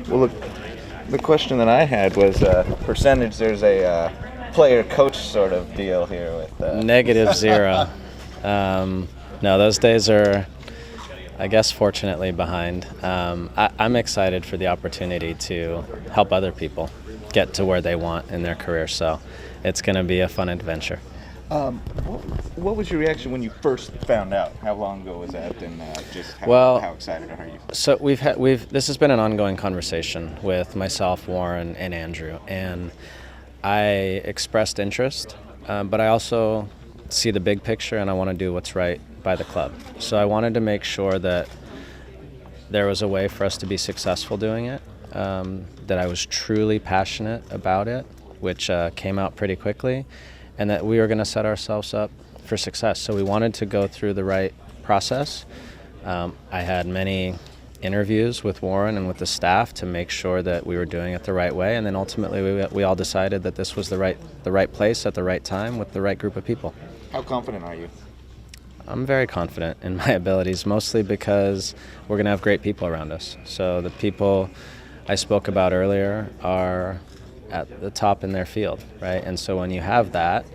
Well, look, the question that I had was percentage. There's a player-coach sort of deal here with -0. No, those days are, I guess, fortunately behind. I'm excited for the opportunity to help other people get to where they want in their career, so it's going to be a fun adventure. What was your reaction when you first found out? How long ago was that, and how excited are you? So this has been an ongoing conversation with myself, Warren, and Andrew, and I expressed interest, but I also see the big picture, and I want to do what's right by the club. So I wanted to make sure that there was a way for us to be successful doing it, that I was truly passionate about it, which came out pretty quickly, and that we were going to set ourselves up for success. So we wanted to go through the right process. I had many interviews with Warren and with the staff to make sure that we were doing it the right way, and then ultimately we all decided that this was the right place at the right time with the right group of people. How confident are you? I'm very confident in my abilities, mostly because we're going to have great people around us. So the people I spoke about earlier are at the top in their field, right? And so when you have that,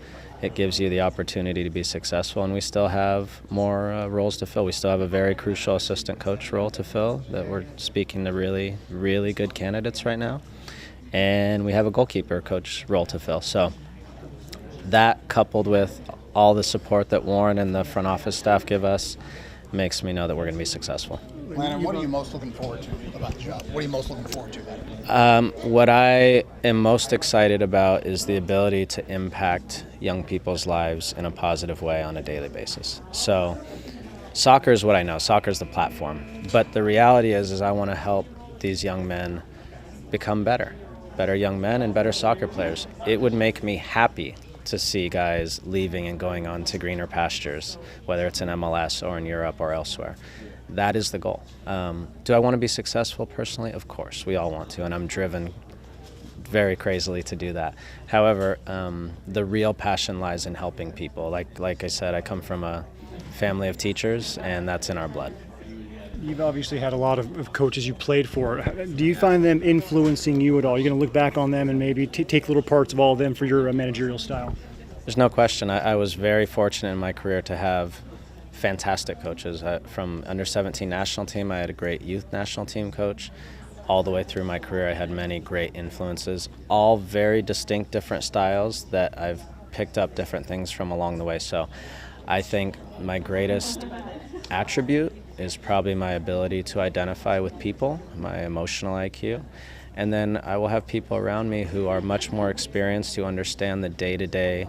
it gives you the opportunity to be successful, and we still have more roles to fill. We still have a very crucial assistant coach role to fill that we're speaking to really, really good candidates right now. And we have a goalkeeper coach role to fill. So that, coupled with all the support that Warren and the front office staff give us, makes me know that we're going to be successful. Landon, what are you most looking forward to about the job? What are you most looking forward to about it? What I am most excited about is the ability to impact young people's lives in a positive way on a daily basis. So soccer is what I know. Soccer is the platform. But the reality is I want to help these young men become better young men and better soccer players. It would make me happy to see guys leaving and going on to greener pastures, whether it's in MLS or in Europe or elsewhere. That is the goal. Do I want to be successful personally? Of course, we all want to, and I'm driven very crazily to do that. However, the real passion lies in helping people. Like I said, I come from a family of teachers, and that's in our blood. You've obviously had a lot of coaches you played for. Do you find them influencing you at all? You're going to look back on them and maybe take little parts of all of them for your managerial style? There's no question. I was very fortunate in my career to have fantastic coaches. From under 17 national team, I had a great youth national team coach. All the way through my career, I had many great influences, all very distinct different styles that I've picked up different things from along the way. So I think my greatest attribute is probably my ability to identify with people, my emotional IQ. And then I will have people around me who are much more experienced, who understand the day-to-day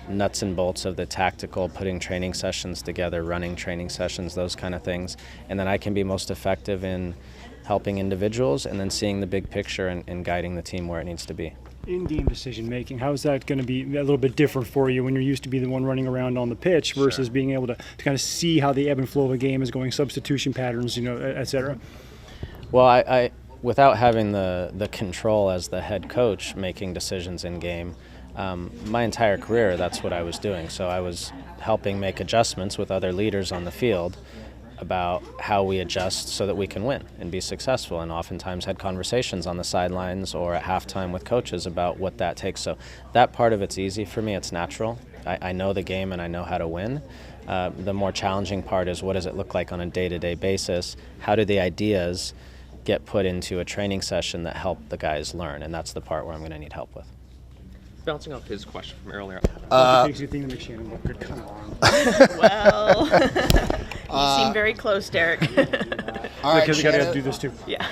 nuts and bolts of the tactical, putting training sessions together, running training sessions, those kind of things. And then I can be most effective in helping individuals and then seeing the big picture and guiding the team where it needs to be. In-game decision-making, how is that going to be a little bit different for you when you're used to be the one running around on the pitch versus being able to kind of see how the ebb and flow of a game is going, substitution patterns, et cetera? Well, I without having the control as the head coach making decisions in game, my entire career, that's what I was doing. So I was helping make adjustments with other leaders on the field about how we adjust so that we can win and be successful, and oftentimes had conversations on the sidelines or at halftime with coaches about what that takes. So that part of it's easy for me, it's natural. I know the game and I know how to win. The more challenging part is what does it look like on a day-to-day basis? How do the ideas get put into a training session that help the guys learn? And that's the part where I'm going to need help with. Bouncing off his question from earlier. Well, you seem very close, Derek. All right, because we got to do this too. Yeah.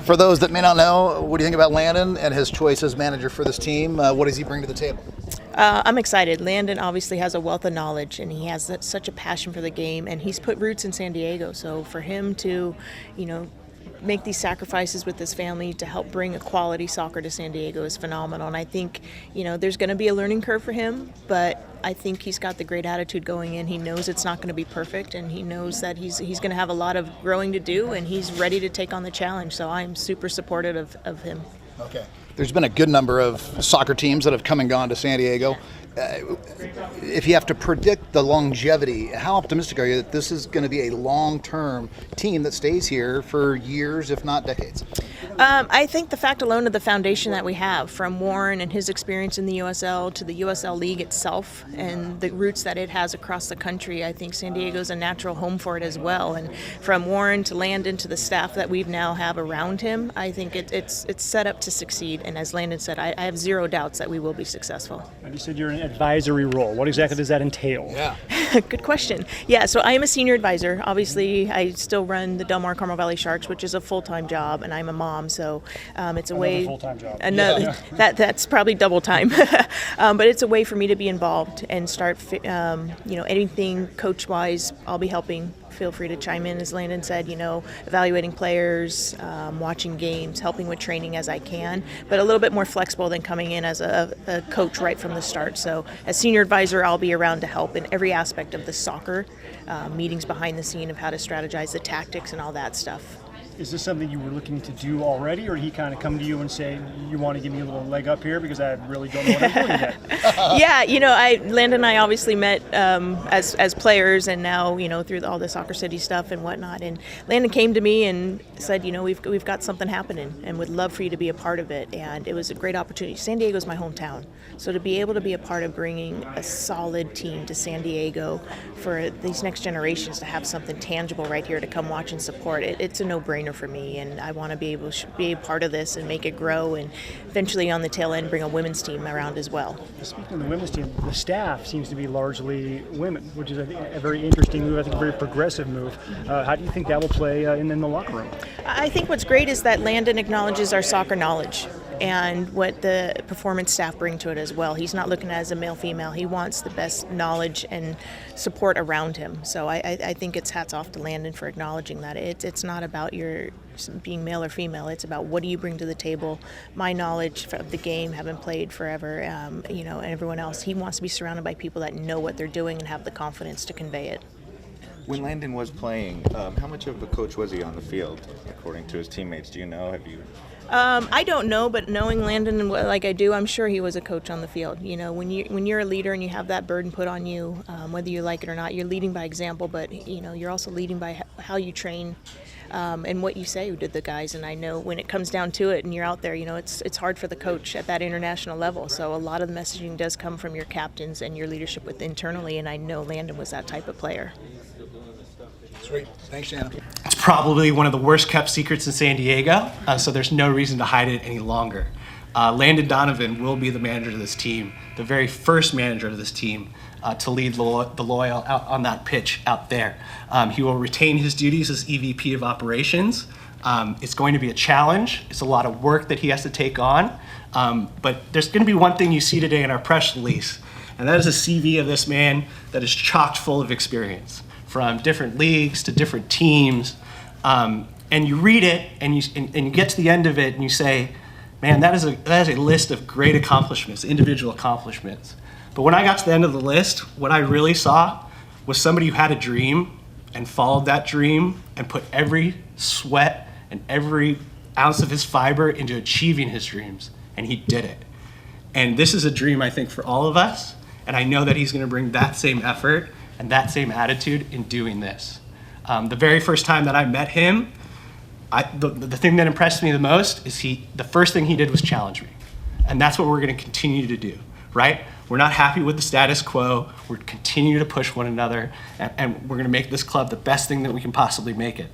For those that may not know, what do you think about Landon and his choice as manager for this team? What does he bring to the table? I'm excited. Landon obviously has a wealth of knowledge, and he has such a passion for the game, and he's put roots in San Diego. So for him to, make these sacrifices with his family to help bring a quality soccer to San Diego is phenomenal. And I think, there's going to be a learning curve for him, but I think he's got the great attitude going in. He knows it's not going to be perfect, and he knows that he's going to have a lot of growing to do, and he's ready to take on the challenge. So I'm super supportive of him. Okay. There's been a good number of soccer teams that have come and gone to San Diego. if you have to predict the longevity, how optimistic are you that this is going to be a long-term team that stays here for years, if not decades? I think the fact alone of the foundation that we have, from Warren and his experience in the USL to the USL League itself and the roots that it has across the country, I think San Diego's a natural home for it as well. And from Warren to Landon to the staff that we now have around him, I think it's set up to succeed. And as Landon said, I have zero doubts that we will be successful. And you said you're in an advisory role. What exactly does that entail? Yeah. Good question. Yeah, so I am a senior advisor. Obviously, I still run the Del Mar Carmel Valley Sharks, which is a full-time job, and I'm a mom, so it's a way. Full-time job. That's probably double time, but it's a way for me to be involved and start. Anything coach-wise, I'll be helping. Feel free to chime in, as Landon said. Evaluating players, watching games, helping with training as I can, but a little bit more flexible than coming in as a coach right from the start. So, as senior advisor, I'll be around to help in every aspect of the soccer, meetings behind the scene of how to strategize the tactics and all that stuff. Is this something you were looking to do already, or did he kind of come to you and say, you want to give me a little leg up here because I really don't know what I'm doing yet? Yeah, Landon and I obviously met as players, and now, through all the Soccer City stuff and whatnot. And Landon came to me and said, we've got something happening and would love for you to be a part of it. And it was a great opportunity. San Diego's my hometown. So to be able to be a part of bringing a solid team to San Diego for these next generations to have something tangible right here to come watch and support, it's a no-brainer for me, and I want to be able to be a part of this and make it grow, and eventually on the tail end bring a women's team around as well. Speaking of the women's team, the staff seems to be largely women, which is a very interesting move, I think a very progressive move. How do you think that will play in the locker room? I think what's great is that Landon acknowledges our soccer knowledge and what the performance staff bring to it as well. He's not looking at it as a male-female. He wants the best knowledge and support around him. So I think it's hats off to Landon for acknowledging that. It's not about your being male or female. It's about what do you bring to the table. My knowledge of the game, having played forever, and everyone else. He wants to be surrounded by people that know what they're doing and have the confidence to convey it. When Landon was playing, how much of a coach was he on the field, according to his teammates? Do you know? Have you? I don't know, but knowing Landon like I do, I'm sure he was a coach on the field. When you're a leader and you have that burden put on you, whether you like it or not, you're leading by example. But you're also leading by how you train and what you say to the guys. And I know when it comes down to it, and you're out there, it's hard for the coach at that international level. So a lot of the messaging does come from your captains and your leadership with internally. And I know Landon was that type of player. Sweet. Thanks, Shannon. It's probably one of the worst kept secrets in San Diego, so there's no reason to hide it any longer. Landon Donovan will be the manager of this team, the very first manager of this team to lead the Loyal out on that pitch out there. He will retain his duties as EVP of operations. It's going to be a challenge. It's a lot of work that he has to take on, but there's going to be one thing you see today in our press release, and that is a CV of this man that is chock full of experience, from different leagues to different teams, and you read it and you get to the end of it and you say, man, that is a list of great accomplishments, individual accomplishments. But when I got to the end of the list, what I really saw was somebody who had a dream and followed that dream and put every sweat and every ounce of his fiber into achieving his dreams, and he did it. And this is a dream, I think, for all of us, and I know that he's going to bring that same effort and that same attitude in doing this. The very first time that I met him, the thing that impressed me the most is the first thing he did was challenge me. And that's what we're going to continue to do, right? We're not happy with the status quo. We're continuing to push one another, and we're going to make this club the best thing that we can possibly make it.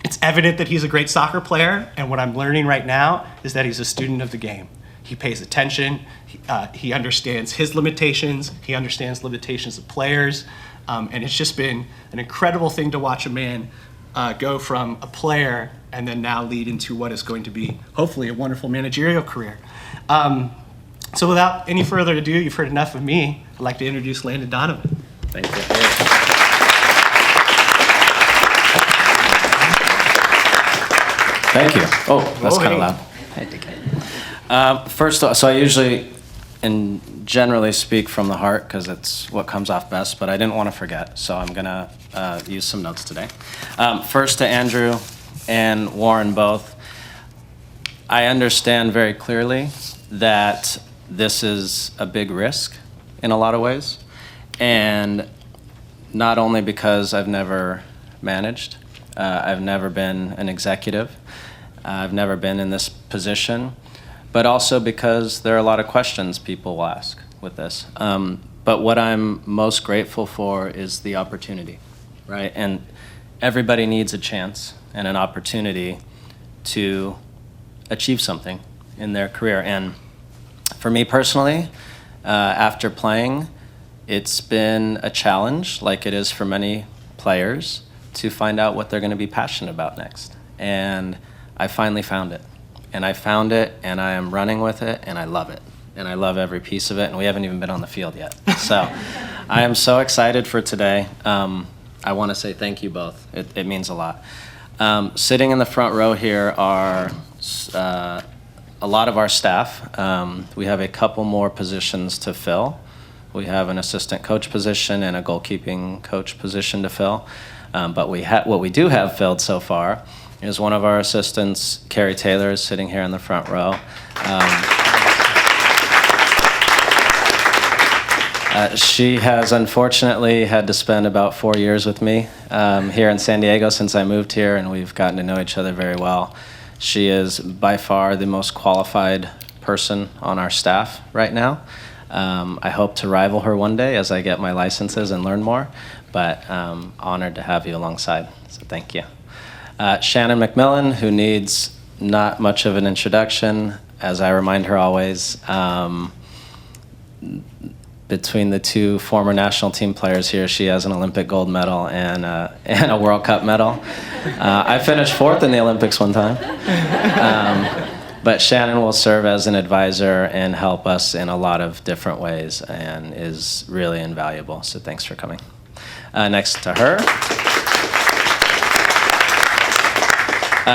It's evident that he's a great soccer player, and what I'm learning right now is that he's a student of the game. He pays attention, he understands his limitations, he understands limitations of players, and it's just been an incredible thing to watch a man go from a player and then now lead into what is going to be, hopefully, a wonderful managerial career. So without any further ado, you've heard enough of me. I'd like to introduce Landon Donovan. Thank you. Thank you. Oh, that's kind of loud. I dig it. First, so I usually and generally speak from the heart because it's what comes off best, but I didn't want to forget, so I'm going to use some notes today. First to Andrew and Warren both, I understand very clearly that this is a big risk in a lot of ways. And not only because I've never managed, I've never been an executive, I've never been in this position, but also because there are a lot of questions people will ask with this. But what I'm most grateful for is the opportunity, right? And everybody needs a chance and an opportunity to achieve something in their career. And for me personally, after playing, it's been a challenge, like it is for many players, to find out what they're going to be passionate about next. And I finally found it. And I found it, and I am running with it, and I love it. And I love every piece of it, and we haven't even been on the field yet. So I am so excited for today. I want to say thank you both. It means a lot. Sitting in the front row here are a lot of our staff. We have a couple more positions to fill. We have an assistant coach position and a goalkeeping coach position to fill. But what we do have filled so far is one of our assistants, Carrie Taylor, is sitting here in the front row. She has unfortunately had to spend about 4 years with me here in San Diego since I moved here, and we've gotten to know each other very well. She is by far the most qualified person on our staff right now. I hope to rival her one day as I get my licenses and learn more, but honored to have you alongside, so thank you. Shannon McMillan, who needs not much of an introduction, as I remind her always, between the two former national team players here, she has an Olympic gold medal and a World Cup medal. I finished 4th in the Olympics one time. But Shannon will serve as an advisor and help us in a lot of different ways and is really invaluable. So thanks for coming. Next to her.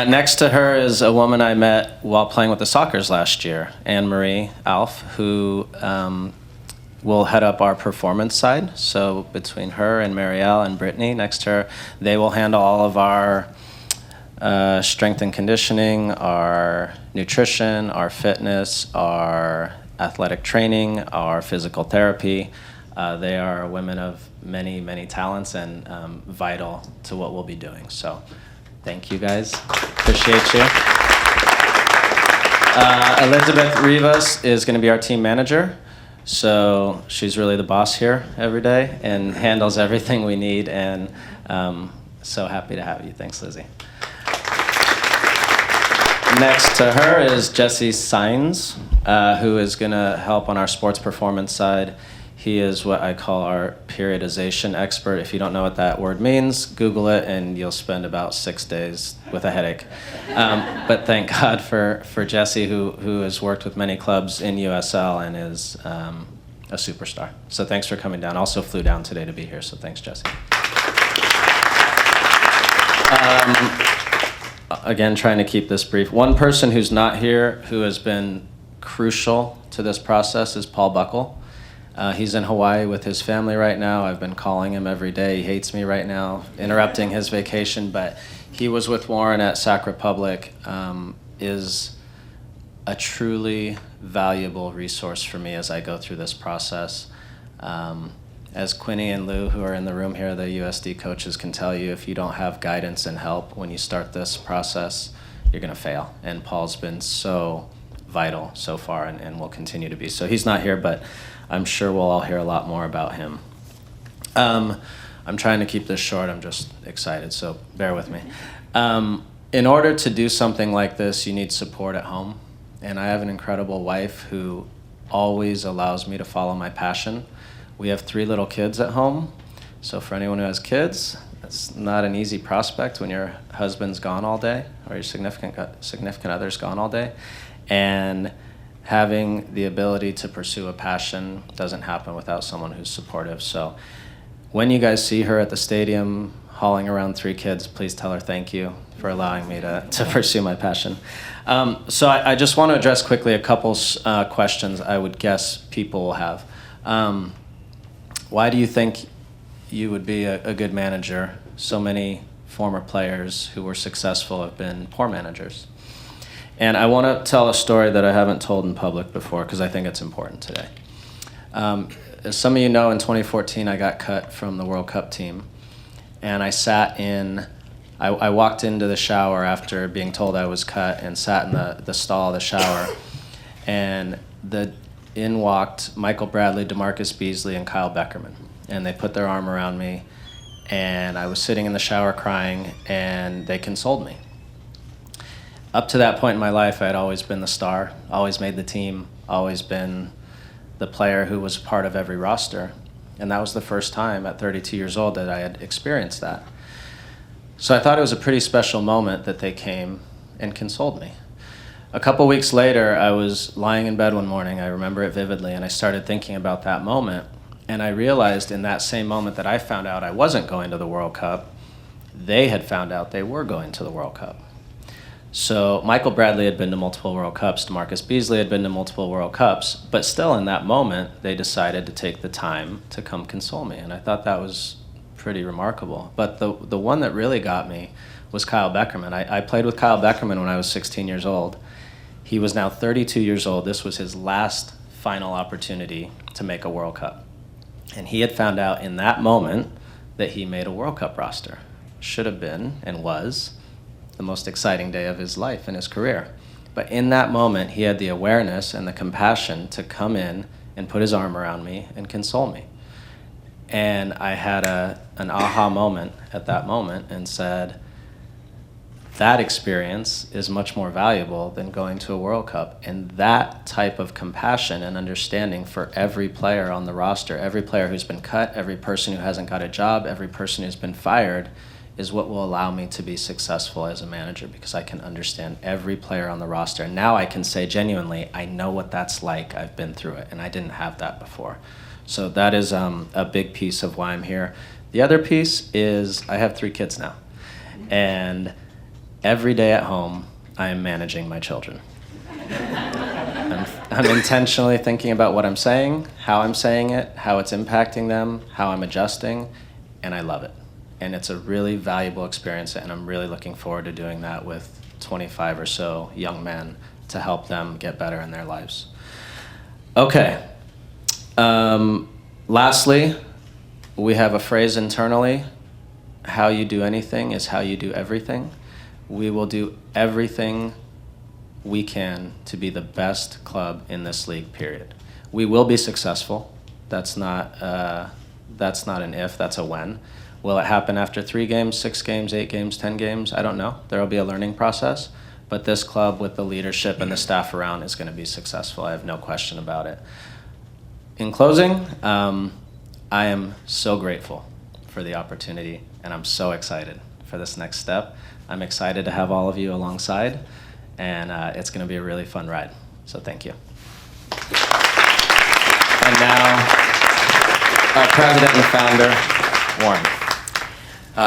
Next to her is a woman I met while playing with the Sockers last year, Anne-Marie Alf, who will head up our performance side. So between her and Marielle and Brittany next to her, they will handle all of our strength and conditioning, our nutrition, our fitness, our athletic training, our physical therapy. They are women of many, many talents and vital to what we'll be doing. So thank you guys. Appreciate you. Elizabeth Rivas is going to be our team manager. So she's really the boss here every day and handles everything we need, and so happy to have you. Thanks, Lizzie. Next to her is Jesse Sines, who is going to help on our sports performance side. He is what I call our periodization expert. If you don't know what that word means, Google it and you'll spend about 6 days with a headache. But thank God for Jesse, who has worked with many clubs in USL and is a superstar. So thanks for coming down. Also flew down today to be here, so thanks, Jesse. Again, trying to keep this brief. One person who's not here who has been crucial to this process is Paul Buckle. He's in Hawaii with his family right now. I've been calling him every day. He hates me right now, interrupting his vacation, but he was with Warren at Sac Republic, is a truly valuable resource for me as I go through this process. As Quinny and Lou, who are in the room here, the USD coaches, can tell you, if you don't have guidance and help when you start this process, you're going to fail. And Paul's been so vital so far and will continue to be. So he's not here, but I'm sure we'll all hear a lot more about him. I'm trying to keep this short. I'm just excited, so bear with me. In order to do something like this, you need support at home. And I have an incredible wife who always allows me to follow my passion. We have 3 little kids at home. So for anyone who has kids, it's not an easy prospect when your husband's gone all day or your significant other's gone all day. And having the ability to pursue a passion doesn't happen without someone who's supportive. So when you guys see her at the stadium hauling around 3 kids, please tell her thank you for allowing me to pursue my passion. So I just want to address quickly a couple questions I would guess people will have. Why do you think you would be a good manager? So many former players who were successful have been poor managers. And I want to tell a story that I haven't told in public before because I think it's important today. As some of you know, in 2014, I got cut from the World Cup team. And I walked into the shower after being told I was cut and sat in the stall of the shower. And in walked Michael Bradley, DeMarcus Beasley, and Kyle Beckerman. And they put their arm around me. And I was sitting in the shower crying, and they consoled me. Up to that point in my life, I had always been the star, always made the team, always been the player who was part of every roster. And that was the first time at 32 years old that I had experienced that. So I thought it was a pretty special moment that they came and consoled me. A couple weeks later, I was lying in bed one morning, I remember it vividly, and I started thinking about that moment. And I realized in that same moment that I found out I wasn't going to the World Cup, they had found out they were going to the World Cup. So Michael Bradley had been to multiple World Cups, DeMarcus Beasley had been to multiple World Cups, but still in that moment, they decided to take the time to come console me. And I thought that was pretty remarkable. But the one that really got me was Kyle Beckerman. I played with Kyle Beckerman when I was 16 years old. He was now 32 years old. This was his last final opportunity to make a World Cup. And he had found out in that moment that he made a World Cup roster. Should have been and was the most exciting day of his life and his career. But in that moment, he had the awareness and the compassion to come in and put his arm around me and console me. And I had an aha moment at that moment and said, that experience is much more valuable than going to a World Cup. And that type of compassion and understanding for every player on the roster, every player who's been cut, every person who hasn't got a job, every person who's been fired, is what will allow me to be successful as a manager, because I can understand every player on the roster. And now I can say genuinely, I know what that's like. I've been through it, and I didn't have that before. So that is a big piece of why I'm here. The other piece is I have 3 kids now. And every day at home, I am managing my children. I'm intentionally thinking about what I'm saying, how I'm saying it, how it's impacting them, how I'm adjusting, and I love it. And it's a really valuable experience, and I'm really looking forward to doing that with 25 or so young men to help them get better in their lives. Okay. Lastly, we have a phrase internally, how you do anything is how you do everything. We will do everything we can to be the best club in this league, period. We will be successful. That's not an if, that's a when. Will it happen after 3 games, 6 games, 8 games, 10 games? I don't know. There will be a learning process. But this club with the leadership and the staff around is going to be successful. I have no question about it. In closing, I am so grateful for the opportunity, and I'm so excited for this next step. I'm excited to have all of you alongside, and it's going to be a really fun ride. So thank you. And now, our president and founder, Warren.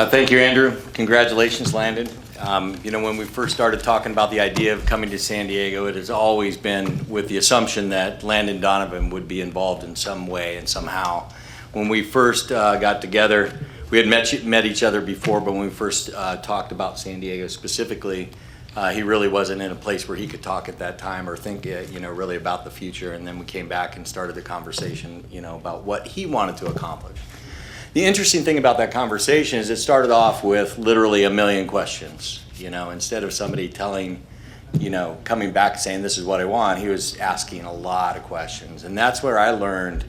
Thank you, Andrew. Congratulations, Landon. When we first started talking about the idea of coming to San Diego, it has always been with the assumption that Landon Donovan would be involved in some way and somehow. When we first got together, we had met each other before, but when we first talked about San Diego specifically, he really wasn't in a place where he could talk at that time or think, really about the future. And then we came back and started the conversation, about what he wanted to accomplish. The interesting thing about that conversation is it started off with literally a million questions. Instead of somebody coming back saying, this is what I want, he was asking a lot of questions. And that's where I learned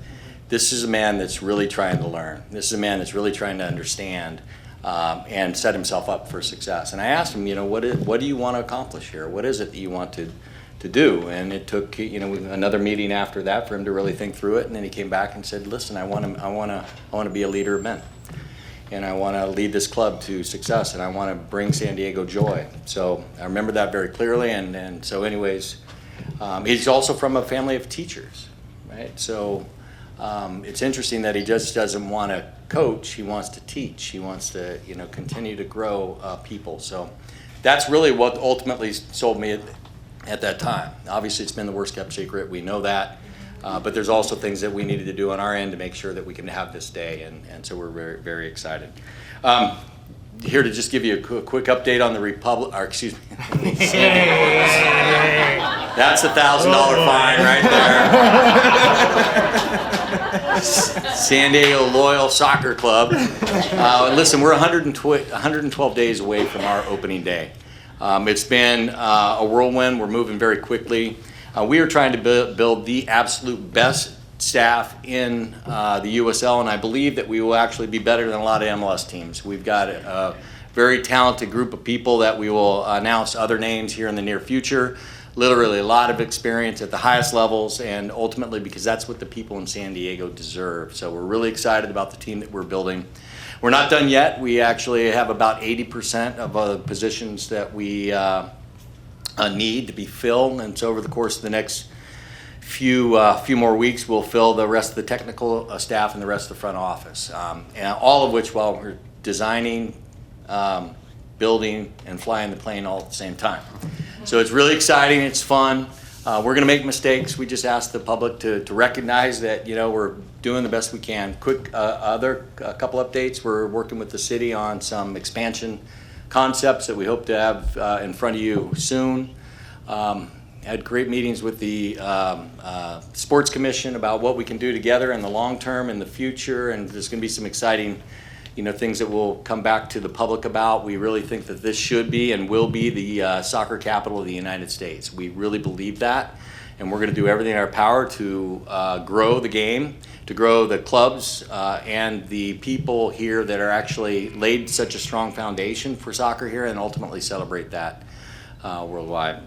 this is a man that's really trying to learn. This is a man that's really trying to understand and set himself up for success. And I asked him, what do you want to accomplish here? What is it that you want to do? And it took another meeting after that for him to really think through it. And then he came back and said, listen, I want to be a leader of men. And I want to lead this club to success, and I want to bring San Diego joy. So I remember that very clearly. And so anyways, he's also from a family of teachers, right? So it's interesting that he just doesn't want to coach. He wants to teach. He wants to, continue to grow people. So that's really what ultimately sold me at that time. Obviously, it's been the worst kept secret. We know that. But there's also things that we needed to do on our end to make sure that we can have this day. And so we're very, very excited. Here to just give you a quick update on the Republic, or excuse me. That's $1,000 fine right there. San Diego Loyal Soccer Club. Listen, we're 112 days away from our opening day. It's been a whirlwind. We're moving very quickly. We are trying to build the absolute best staff in the USL, and I believe that we will actually be better than a lot of MLS teams. We've got a very talented group of people that we will announce other names here in the near future. Literally a lot of experience at the highest levels, and ultimately because that's what the people in San Diego deserve. So we're really excited about the team that we're building. We're not done yet. We actually have about 80% of the positions that we need to be filled, and so over the course of the next few more weeks, we'll fill the rest of the technical staff and the rest of the front office, and all of which while we're designing, building, and flying the plane all at the same time. So it's really exciting. It's fun. We're going to make mistakes. We just ask the public to recognize that, you know, we're doing the best we can. Quick other couple updates. We're working with the city on some expansion concepts that we hope to have in front of you soon. Had great meetings with the Sports Commission about what we can do together in the long term, in the future, and there's going to be some exciting, you know, things that we'll come back to the public about. We really think that this should be and will be the soccer capital of the United States. We really believe that, and we're going to do everything in our power to grow the game, to grow the clubs and the people here that are actually laid such a strong foundation for soccer here, and ultimately celebrate that worldwide.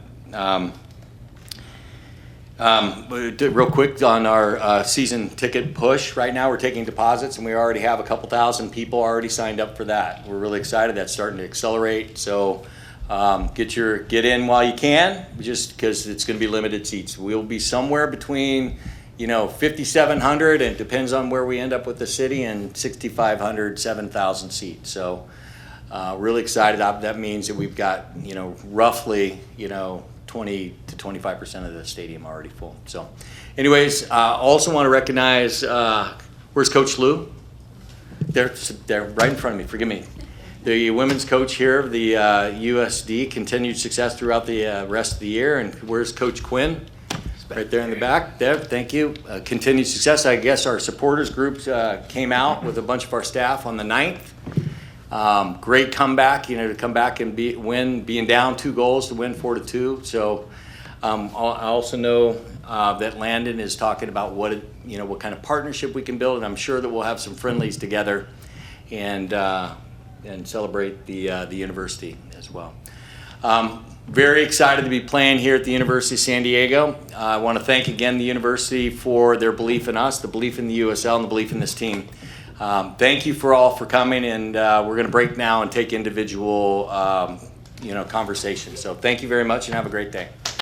Real quick on our season ticket push. Right now we're taking deposits, and we already have a couple thousand people already signed up for that. We're really excited. That's starting to accelerate. So get in while you can, just because it's going to be limited seats. We'll be somewhere between, you know, 5,700, and it depends on where we end up with the city, and 6,500, 7,000 seats. So really excited. That means that we've got, you know, roughly, you know, 20 to 25% of the stadium already full. So anyways, also want to recognize, where's Coach Lou? They're right in front of me, forgive me. The women's coach here of the USD, continued success throughout the rest of the year. And where's Coach Quinn? Right there in the back, there, thank you. Continued success. I guess our supporters groups came out with a bunch of our staff on the 9th. Great comeback, you know, to come back and win, being down 2 goals to win 4-2. So I also know that Landon is talking about what kind of partnership we can build, and I'm sure that we'll have some friendlies together and celebrate the university as well. Very excited to be playing here at the University of San Diego. I want to thank again the university for their belief in us, the belief in the USL, and the belief in this team. Thank you for coming, and we're going to break now and take individual conversations. So thank you very much, and have a great day.